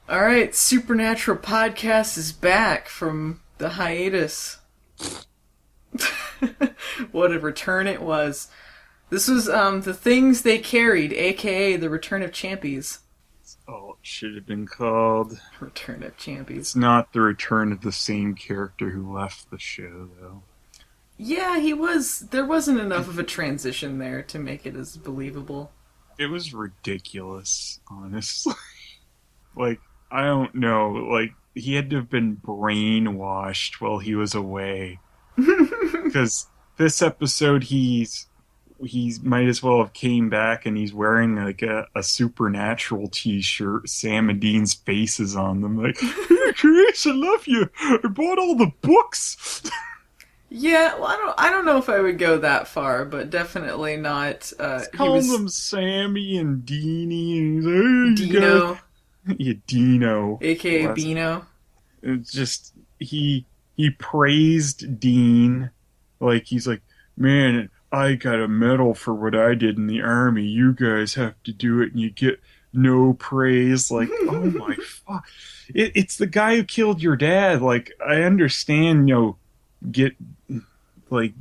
All right, Supernatural Podcast is back from the hiatus. What a return it was. This was The Things They Carried, aka The Return of Champies. Oh, it should have been called. Return of Champies. It's not the return of the same character who left the show, though. Yeah, he was. There wasn't enough of a transition there to make it as believable. It was ridiculous, honestly. Like, I don't know. Like, he had to have been brainwashed while he was away. Because this episode, he's might as well have came back and he's wearing like a Supernatural t-shirt. Sam and Dean's faces on them. Like, hey, Chris, I love you. I bought all the books. Yeah, well, I don't know if I would go that far, but definitely not. Calling them Sammy and Deanie, and he's like, hey, Dino, yeah, Dino, aka Bino. It's just he praised Dean, like he's like, man, I got a medal for what I did in the army. You guys have to do it, and you get no praise. Like, oh my fuck, it's the guy who killed your dad. Like, I understand, get like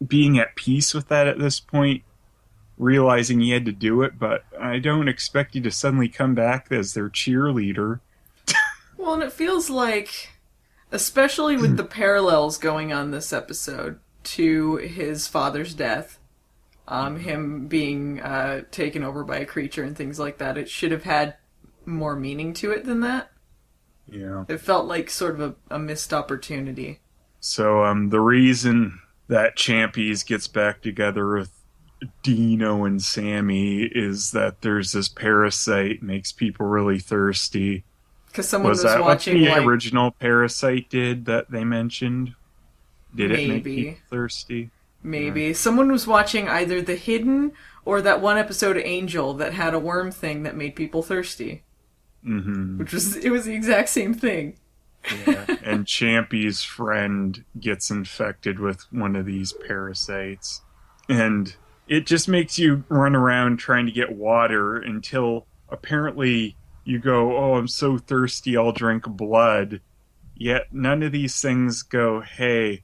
being at peace with that at this point, realizing he had to do it, but I don't expect you to suddenly come back as their cheerleader. Well, and it feels like, especially with the parallels going on this episode to his father's death, him being taken over by a creature and things like that, it should have had more meaning to it than that. Yeah. It felt like sort of a missed opportunity. So the reason that Champies gets back together with Dino and Sammy is that there's this parasite makes people really thirsty. Because someone was that watching what the original parasite did that they mentioned? Did it make maybe. people thirsty? Maybe. Yeah. Someone was watching either The Hidden or that one episode of Angel that had a worm thing that made people thirsty. Mm-hmm. It was the exact same thing. Yeah, and Champy's friend gets infected with one of these parasites. And it just makes you run around trying to get water until apparently you go, oh, I'm so thirsty, I'll drink blood. Yet none of these things go, hey,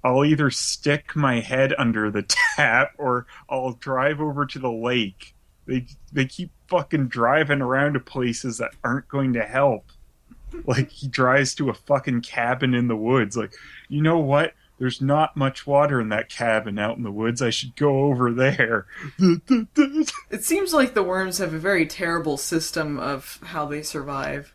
I'll either stick my head under the tap or I'll drive over to the lake. They keep fucking driving around to places that aren't going to help. Like, he drives to a fucking cabin in the woods. Like, you know what? There's not much water in that cabin out in the woods. I should go over there. It seems like the worms have a very terrible system of how they survive.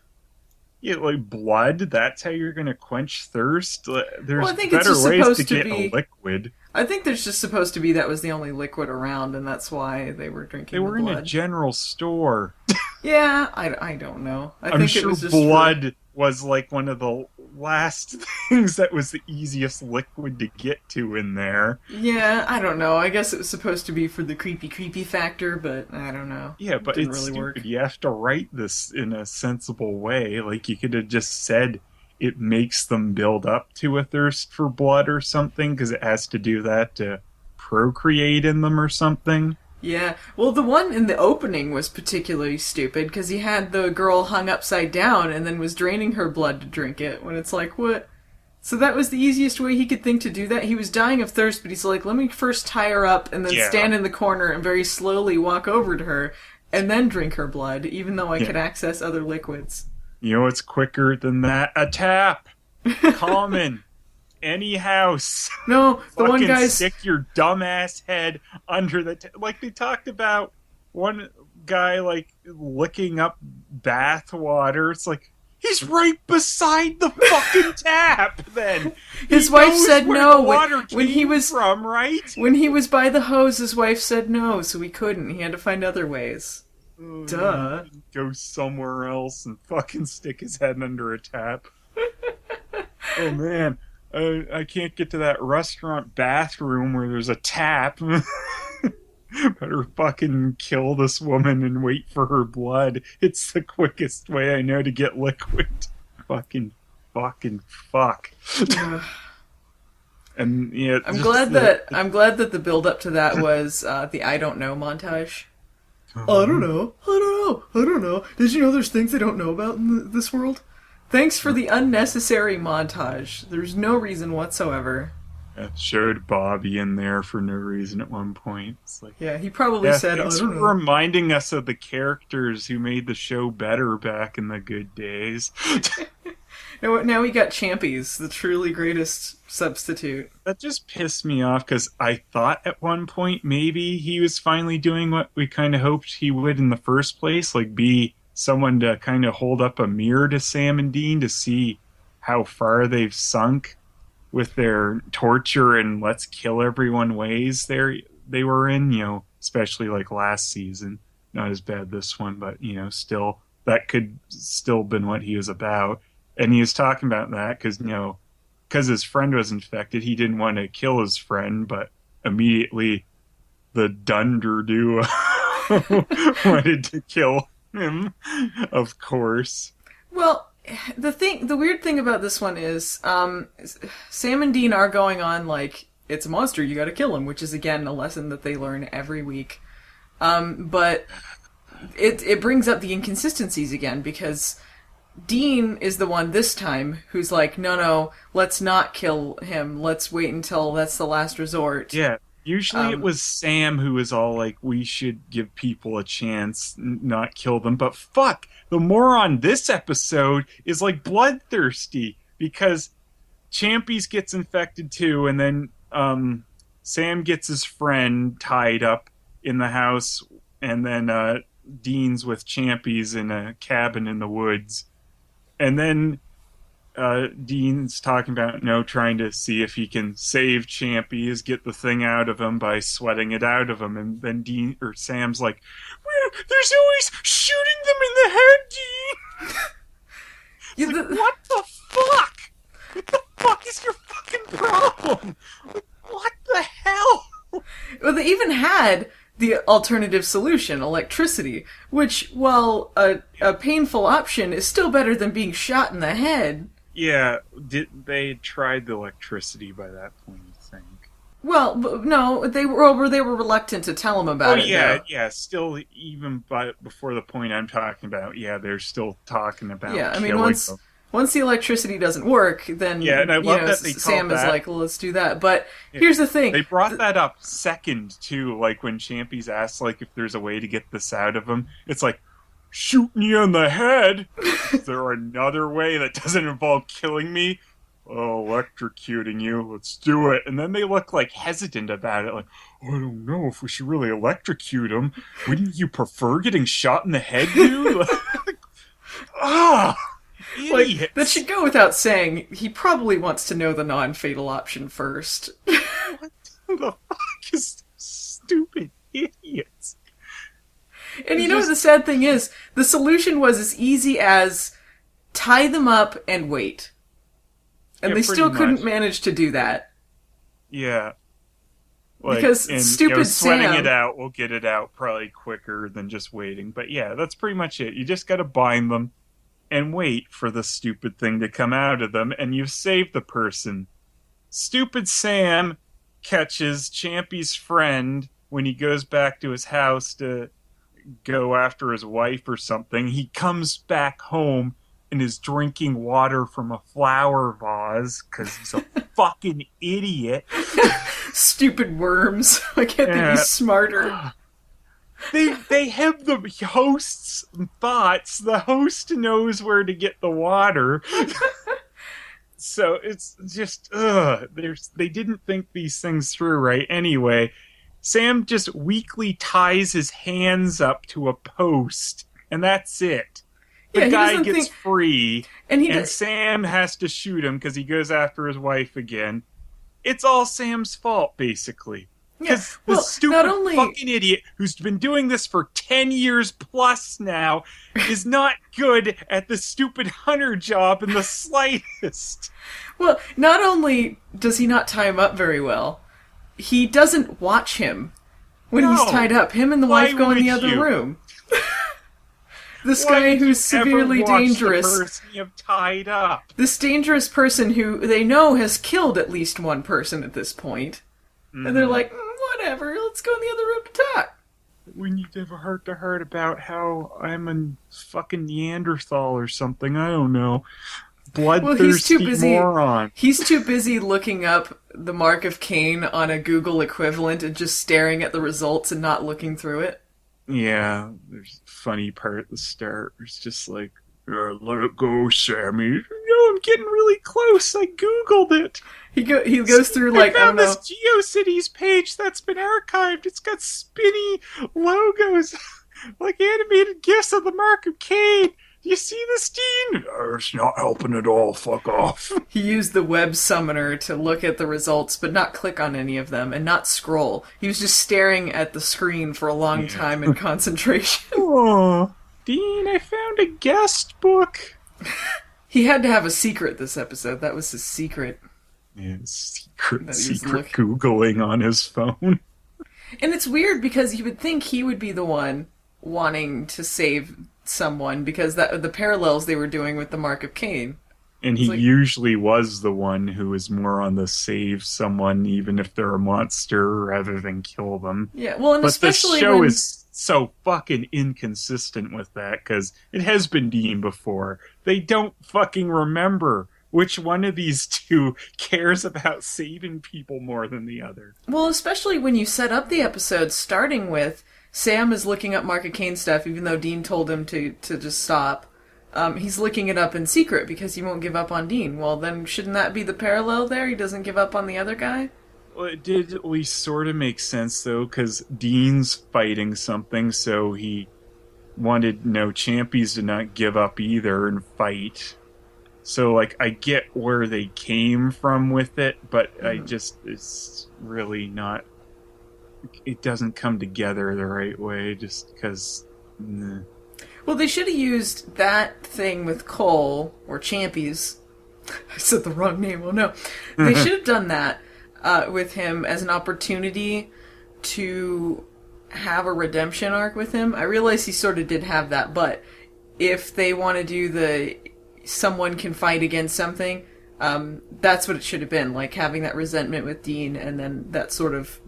Yeah, like blood? That's how you're going to quench thirst? There's well, I think better it's just ways to get a liquid. I think there's just supposed to be that was the only liquid around, and that's why they were drinking They were the blood. in a general store. Yeah, I don't know. I'm think sure it was just blood was like one of the last things that was the easiest liquid to get to in there. Yeah, I don't know. I guess it was supposed to be for the creepy factor, but I don't know. Yeah, but didn't it's really stupid. work. You have to write this in a sensible way. Like, you could have just said it makes them build up to a thirst for blood or something, because it has to do that to procreate in them or something. Yeah, well, the one in the opening was particularly stupid because he had the girl hung upside down and then was draining her blood to drink it, when it's like, what? So that was the easiest way he could think to do that? He was dying of thirst, but he's like, let me first tie her up and then stand in the corner and very slowly walk over to her and then drink her blood, even though I could access other liquids. You know what's quicker than that? A tap! Common! Any house. No, the one guy's... stick your dumbass head under the... like, they talked about one guy, like, licking up bath water. It's like, he's right beside the fucking tap, then! His wife said no when he was from, right? When he was by the hose, his wife said no, so he couldn't. He had to find other ways. Duh. Go somewhere else and fucking stick his head under a tap. Oh, man. I can't get to that restaurant bathroom where there's a tap. Better fucking kill this woman and wait for her blood. It's the quickest way I know to get liquid. Fucking fuck. And yeah, I'm glad that the build up to that was the I don't know montage. I don't know. oh, I don't know. Did you know there's things they don't know about in this world? Thanks for the unnecessary montage. There's no reason whatsoever. Showed Bobby in there for no reason at one point. It's like, yeah, he probably said, thanks I don't for know. reminding us of the characters who made the show better back in the good days. Now we got Champies, the truly greatest substitute. That just pissed me off because I thought at one point maybe he was finally doing what we kind of hoped he would in the first place, like be someone to kind of hold up a mirror to Sam and Dean to see how far they've sunk with their torture and let's kill everyone ways they were in, especially like last season. Not as bad this one, but still that could still been what he was about. And he was talking about that because his friend was infected, he didn't want to kill his friend, but immediately the Dunder duo wanted to kill him, of course. Well, the weird thing about this one is, Sam and Dean are going on like, it's a monster, you gotta kill him, which is again a lesson that they learn every week. But it brings up the inconsistencies again, because Dean is the one this time who's like, no, let's not kill him. Let's wait until that's the last resort. Yeah, usually it was Sam who was all like, we should give people a chance, not kill them. But fuck, the moron this episode is like bloodthirsty because Champies gets infected too, and then Sam gets his friend tied up in the house, and then Dean's with Champies in a cabin in the woods. And then Dean's talking about trying to see if he can save Champies, get the thing out of him by sweating it out of him. And then Sam's like, well, there's always shooting them in the head, Dean. Like, what the fuck? What the fuck is your fucking problem? What the hell? Well, they even had the alternative solution, electricity, which, while a painful option, is still better than being shot in the head. Yeah, they tried the electricity by that point, you think? Well, no, they were reluctant to tell him about it. Yeah, still, even before the point I'm talking about, they're still talking about yeah, I mean, once the electricity doesn't work, then and I love that Sam is like, well, let's do that. But here's the thing. They brought that up second, too, like when Champies asked like if there's a way to get this out of him. It's like, shooting you in the head? Is there another way that doesn't involve killing me? Oh, electrocuting you. Let's do it. And then they look like hesitant about it. Like, I don't know if we should really electrocute him. Wouldn't you prefer getting shot in the head, dude? Idiots. Like, that should go without saying. He probably wants to know the non-fatal option first. What the fuck is stupid idiots? And the sad thing is, the solution was as easy as tie them up and wait. And they still couldn't manage to do that. Yeah. Because stupid sweating Sam... it out will get it out probably quicker than just waiting. But yeah, that's pretty much it. You just gotta bind them and wait for the stupid thing to come out of them, and you've saved the person. Stupid Sam catches Champy's friend when he goes back to his house to go after his wife or something. He comes back home and is drinking water from a flower vase because he's a fucking idiot. Stupid worms. Why can't they be smarter? They have the host's thoughts. The host knows where to get the water. So it's just, they didn't think these things through right. Anyway, Sam just weakly ties his hands up to a post, and that's it. The guy gets free, and Sam has to shoot him because he goes after his wife again. It's all Sam's fault, basically. Because the stupid fucking idiot who's been doing this for 10 years plus now is not good at the stupid hunter job in the slightest. Well, not only does he not tie him up very well, he doesn't watch him when he's tied up. Him and the wife go in the other room. This guy who's severely dangerous. The person you've tied up. This dangerous person who they know has killed at least one person at this point. Mm-hmm. And they're like, whatever, let's go in the other room to talk. We need to have a heart-to-heart about how I'm a fucking Neanderthal or something. I don't know. Well, he's too Bloodthirsty busy. moron. He's too busy looking up the mark of Cain on a Google equivalent and just staring at the results and not looking through it. Yeah, there's a funny part at the start. It's just like, let it go, Sammy. No, I'm getting really close. I Googled it. He goes through like I don't found know. this GeoCities page that's been archived. It's got spinny logos, like animated gifs of the Mark of Cain. Do you see this, Dean? It's not helping at all. Fuck off. He used the web summoner to look at the results, but not click on any of them and not scroll. He was just staring at the screen for a long time in concentration. Oh, Dean, I found a guest book. He had to have a secret this episode. That was his secret. Yeah, secret look- Googling on his phone. And it's weird because you would think he would be the one wanting to save someone because the parallels they were doing with the Mark of Cain. And he usually was the one who was more on the save someone, even if they're a monster, rather than kill them. Yeah, well, and but especially the show when... is so fucking inconsistent with that, because it has been Dean before. They don't fucking remember which one of these two cares about saving people more than the other. Well, especially when you set up the episode starting with Sam is looking up Mark of Cain stuff, even though Dean told him to just stop. He's looking it up in secret because he won't give up on Dean. Well, then shouldn't that be the parallel there? He doesn't give up on the other guy? Well, it did at least sort of make sense, though, because Dean's fighting something, so he wanted, Champies to not give up either and fight. So, like, I get where they came from with it, but it's really not... It doesn't come together the right way, just because... Well, they should have used that thing with Cole, or Champies. I said the wrong name, oh no. They should have done that with him as an opportunity to have a redemption arc with him. I realize he sort of did have that, but if they want to do the someone can fight against something, that's what it should have been, like having that resentment with Dean and then that sort of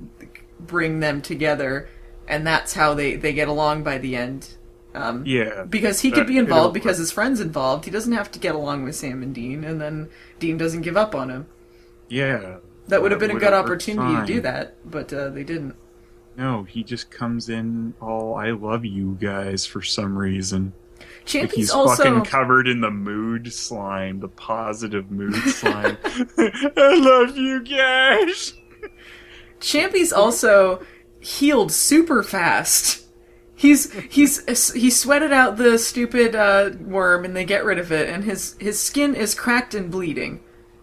bring them together, and that's how they get along by the end. Yeah. Because he could be involved because his friend's involved. He doesn't have to get along with Sam and Dean, and then Dean doesn't give up on him. Yeah. That would have been a good opportunity to do that, but they didn't. No, he just comes in all, I love you guys for some reason. Champies like he's also... fucking covered in the mood slime, the positive mood slime. I love you guys! Champies also healed super fast. He sweated out the stupid worm and they get rid of it, and his skin is cracked and bleeding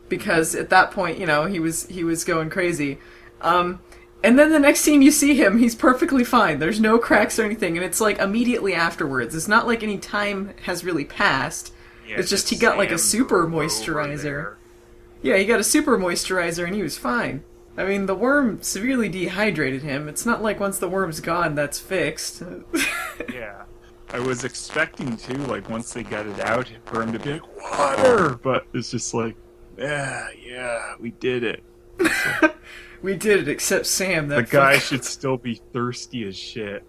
because at that point, he was going crazy. And then the next scene you see him, he's perfectly fine. There's no cracks or anything, and it's like immediately afterwards. It's not like any time has really passed. Yeah, it's just he got like a super moisturizer. Yeah, he got a super moisturizer and he was fine. I mean, the worm severely dehydrated him. It's not like once the worm's gone, that's fixed. Yeah. I was expecting to, like, once they got it out, for him to be like, water! But it's just like, yeah, we did it. So, we did it, except Sam. The guy should still be thirsty as shit.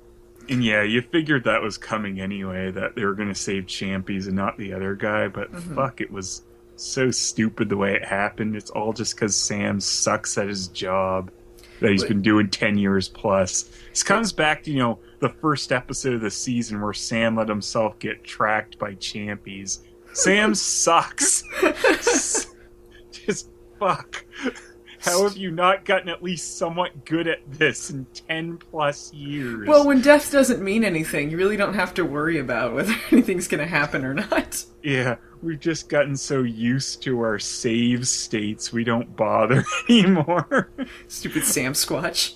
And yeah, you figured that was coming anyway, that they were going to save Champies and not the other guy, but fuck, it was so stupid the way it happened. It's all just because Sam sucks at his job that he's been doing 10 years plus. This comes back to, the first episode of the season where Sam let himself get tracked by Champies. Sam sucks. Just fuck. How have you not gotten at least somewhat good at this in 10 plus years? Well, when death doesn't mean anything, you really don't have to worry about whether anything's going to happen or not. Yeah, we've just gotten so used to our save states, we don't bother anymore. Stupid Sam Squatch.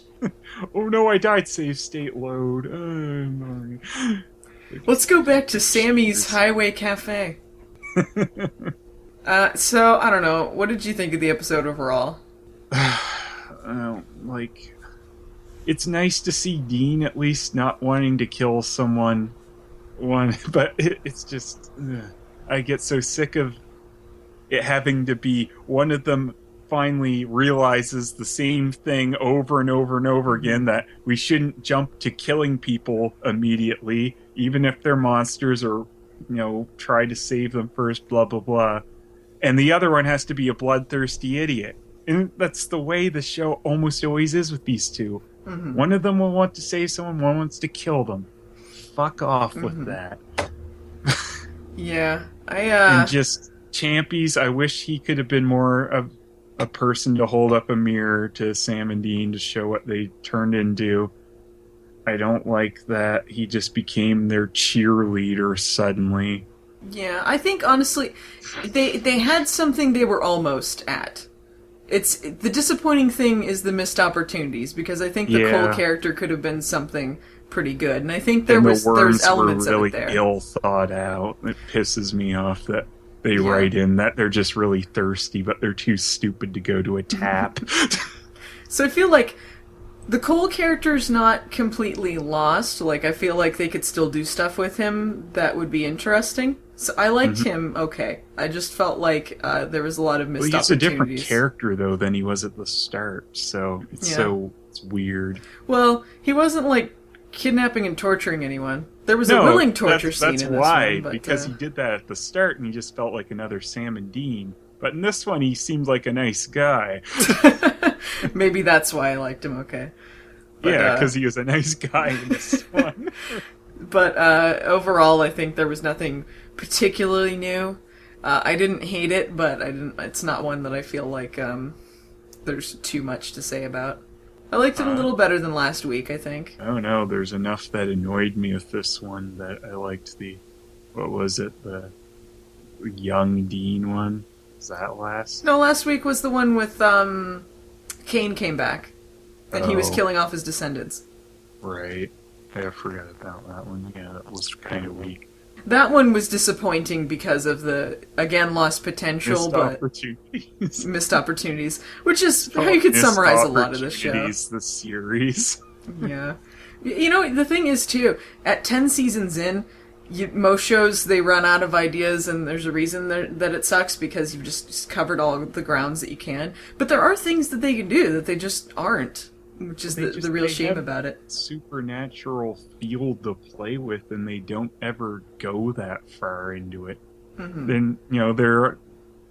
Oh no, I died. Save state load. Let's go back to Sammy's Highway Cafe. So, I don't know. What did you think of the episode overall? It's nice to see Dean at least not wanting to kill someone. But it's just... I get so sick of it having to be one of them finally realizes the same thing over and over and over again, that we shouldn't jump to killing people immediately, even if they're monsters, or, try to save them first, blah, blah, blah. And the other one has to be a bloodthirsty idiot. And that's the way the show almost always is with these two. Mm-hmm. One of them will want to save someone, one wants to kill them. Fuck off with that. Yeah, And just Champies, I wish he could have been more of a person to hold up a mirror to Sam and Dean to show what they turned into. I don't like that he just became their cheerleader suddenly. Yeah, I think honestly, they had something they were almost at. It's the disappointing thing is the missed opportunities, because I think the Cole character could have been something pretty good, and I think there's elements were really of it there. Ill thought out. It pisses me off that they write in that they're just really thirsty, but they're too stupid to go to a tap. So I feel like the Cole character's not completely lost. Like, I feel like they could still do stuff with him that would be interesting. So I liked him okay. I just felt like there was a lot of missed opportunities. He's a different character, though, than he was at the start, so it's weird. Well, he wasn't, like, kidnapping and torturing anyone. There was a willing torture scene in this one. That's why, but, because he did that at the start, and he just felt like another Sam and Dean. But in this one, he seemed like a nice guy. Maybe that's why I liked him okay. But, because he was a nice guy in this one. But overall, I think there was nothing particularly new. I didn't hate it, but it's not one that I feel like there's too much to say about. I liked it a little better than last week, I think. Oh no, there's enough that annoyed me with this one that I liked the young Dean one. Was that last? No, last week was the one with Kane came back. And he was killing off his descendants. Right. I forgot about that one. Yeah, that was kind of weak. That one was disappointing because of the, again, lost potential, missed opportunities, which is how you could summarize a lot of this show. The series. Yeah. You know, the thing is, too, at 10 seasons in, most shows, they run out of ideas, and there's a reason that it sucks, because you've just covered all the grounds that you can. But there are things that they can do that they just aren't, which is the real shame about it. Supernatural field to play with, and they don't ever go that far into it. Mm-hmm. Then,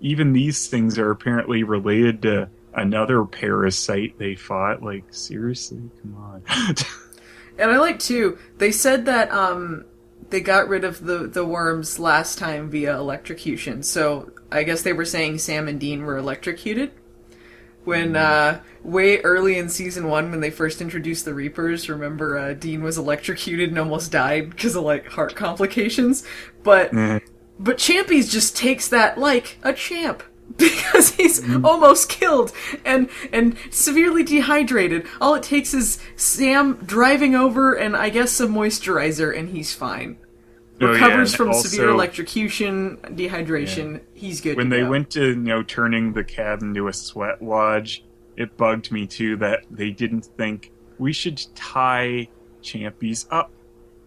even these things are apparently related to another parasite they fought. Like, seriously? Come on. And I like, too, they said that, they got rid of the worms last time via electrocution. So I guess they were saying Sam and Dean were electrocuted. When, way early in season 1, when they first introduced the Reapers, remember, Dean was electrocuted and almost died because of, like, heart complications. But Champies just takes that like a champ. Because he's almost killed and severely dehydrated. All it takes is Sam driving over and I guess some moisturizer, and he's fine. Recovers from severe electrocution, dehydration. He's good. When they went to turning the cabin into a sweat lodge, it bugged me too that they didn't think we should tie Champies up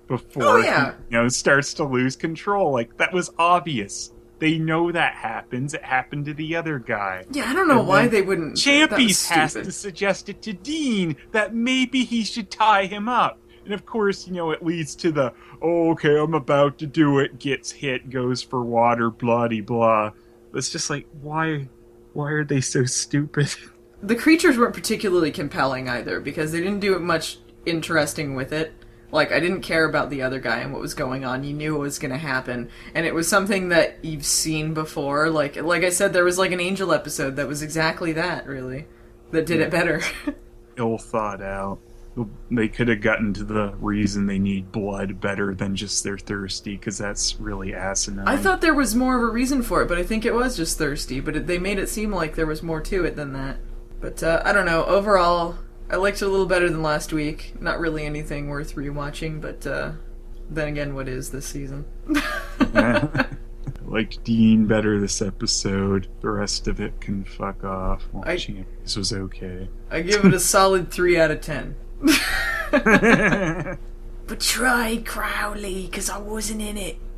before he starts to lose control. Like, that was obvious. They know that happens. It happened to the other guy. Yeah, I don't know why they wouldn't. Champies has to suggest it to Dean that maybe he should tie him up. And of course, it leads to the, okay, I'm about to do it, gets hit, goes for water, blah-de-blah. It's just like, why are they so stupid? The creatures weren't particularly compelling either, because they didn't do much interesting with it. Like, I didn't care about the other guy and what was going on. You knew what was going to happen. And it was something that you've seen before. Like I said, there was like an Angel episode that was exactly that, really. That did it better. Ill thought out. They could have gotten to the reason they need blood better than just they're thirsty, because that's really asinine. I thought there was more of a reason for it, but I think it was just thirsty. But they made it seem like there was more to it than that. But I don't know. Overall, I liked it a little better than last week. Not really anything worth rewatching, but then again, what is this season? I liked Dean better this episode. The rest of it can fuck off. Champies was okay. I give it a solid 3 out of 10. But try Crowley, because I wasn't in it.